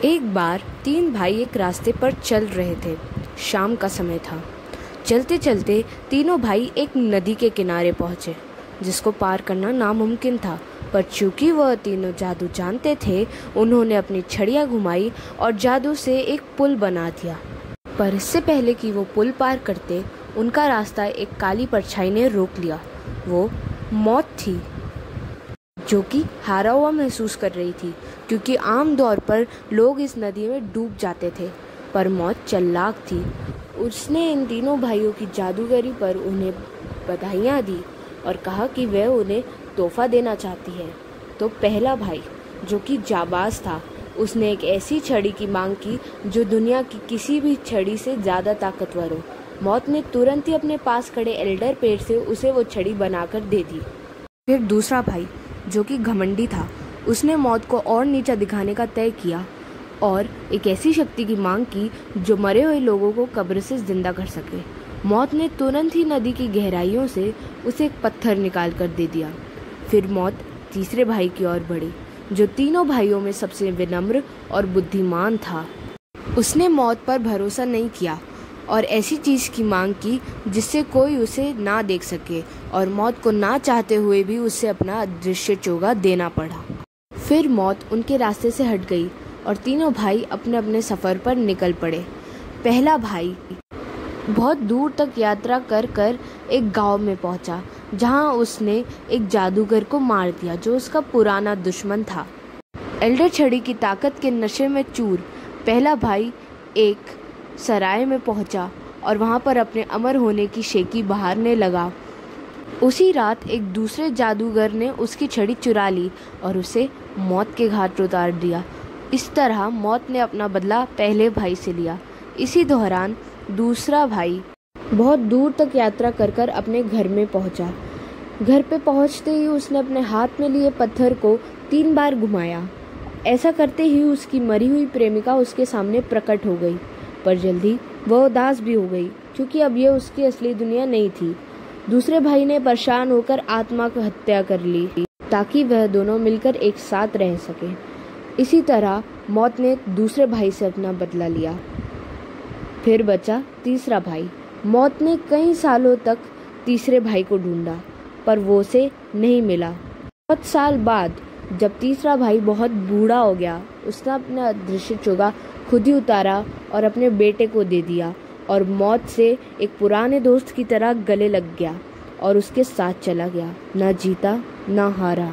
एक बार तीन भाई एक रास्ते पर चल रहे थे। शाम का समय था। चलते चलते तीनों भाई एक नदी के किनारे पहुंचे, जिसको पार करना नामुमकिन था। पर चूंकि वह तीनों जादू जानते थे, उन्होंने अपनी छड़ियाँ घुमाई और जादू से एक पुल बना दिया। पर इससे पहले कि वो पुल पार करते, उनका रास्ता एक काली परछाई ने रोक लिया। वो मौत थी, जो कि हारा हुआ महसूस कर रही थी, क्योंकि आम तौर पर लोग इस नदी में डूब जाते थे। पर मौत चालाक थी। उसने इन तीनों भाइयों की जादूगरी पर उन्हें बधाइयाँ दी और कहा कि वह उन्हें तोहफा देना चाहती है। तो पहला भाई, जो कि जाबाज था, उसने एक ऐसी छड़ी की मांग की जो दुनिया की किसी भी छड़ी से ज़्यादा ताकतवर हो। मौत ने तुरंत ही अपने पास खड़े एल्डर पेड़ से उसे वो छड़ी बनाकर दे दी। फिर दूसरा भाई, जो कि घमंडी था, उसने मौत को और नीचा दिखाने का तय किया और एक ऐसी शक्ति की मांग की जो मरे हुए लोगों को कब्र से जिंदा कर सके। मौत ने तुरंत ही नदी की गहराइयों से उसे एक पत्थर निकाल कर दे दिया। फिर मौत तीसरे भाई की ओर बढ़ी, जो तीनों भाइयों में सबसे विनम्र और बुद्धिमान था। उसने मौत पर भरोसा नहीं किया और ऐसी चीज़ की मांग की जिससे कोई उसे ना देख सके, और मौत को ना चाहते हुए भी उसे अपना अदृश्य चोगा देना पड़ा। फिर मौत उनके रास्ते से हट गई और तीनों भाई अपने अपने सफ़र पर निकल पड़े। पहला भाई बहुत दूर तक यात्रा कर कर एक गांव में पहुंचा, जहां उसने एक जादूगर को मार दिया जो उसका पुराना दुश्मन था। एल्डर छड़ी की ताकत के नशे में चूर पहला भाई एक सराय में पहुंचा और वहां पर अपने अमर होने की शेखी बहारने लगा। उसी रात एक दूसरे जादूगर ने उसकी छड़ी चुरा ली और उसे मौत के घाट उतार दिया। इस तरह मौत ने अपना बदला पहले भाई से लिया। इसी दौरान दूसरा भाई बहुत दूर तक यात्रा कर कर अपने घर में पहुंचा। घर पे पहुंचते ही उसने अपने हाथ में लिए पत्थर को 3 बार घुमाया। ऐसा करते ही उसकी मरी हुई प्रेमिका उसके सामने प्रकट हो गई। पर जल्दी वह उदास भी हो गई, क्योंकि अब यह उसकी असली दुनिया नहीं थी। दूसरे भाई ने परेशान होकर आत्मा की हत्या कर ली ताकि वह दोनों मिलकर एक साथ रह सके। इसी तरह मौत ने दूसरे भाई से अपना बदला लिया। फिर बचा तीसरा भाई। मौत ने कई सालों तक तीसरे भाई को ढूंढा, पर वो उसे नहीं मिला। बहुत साल बाद जब तीसरा भाई बहुत बूढ़ा हो गया, उसने अपना अदृश्य चोगा खुद ही उतारा और अपने बेटे को दे दिया, और मौत से एक पुराने दोस्त की तरह गले लग गया और उसके साथ चला गया। ना जीता ना हारा।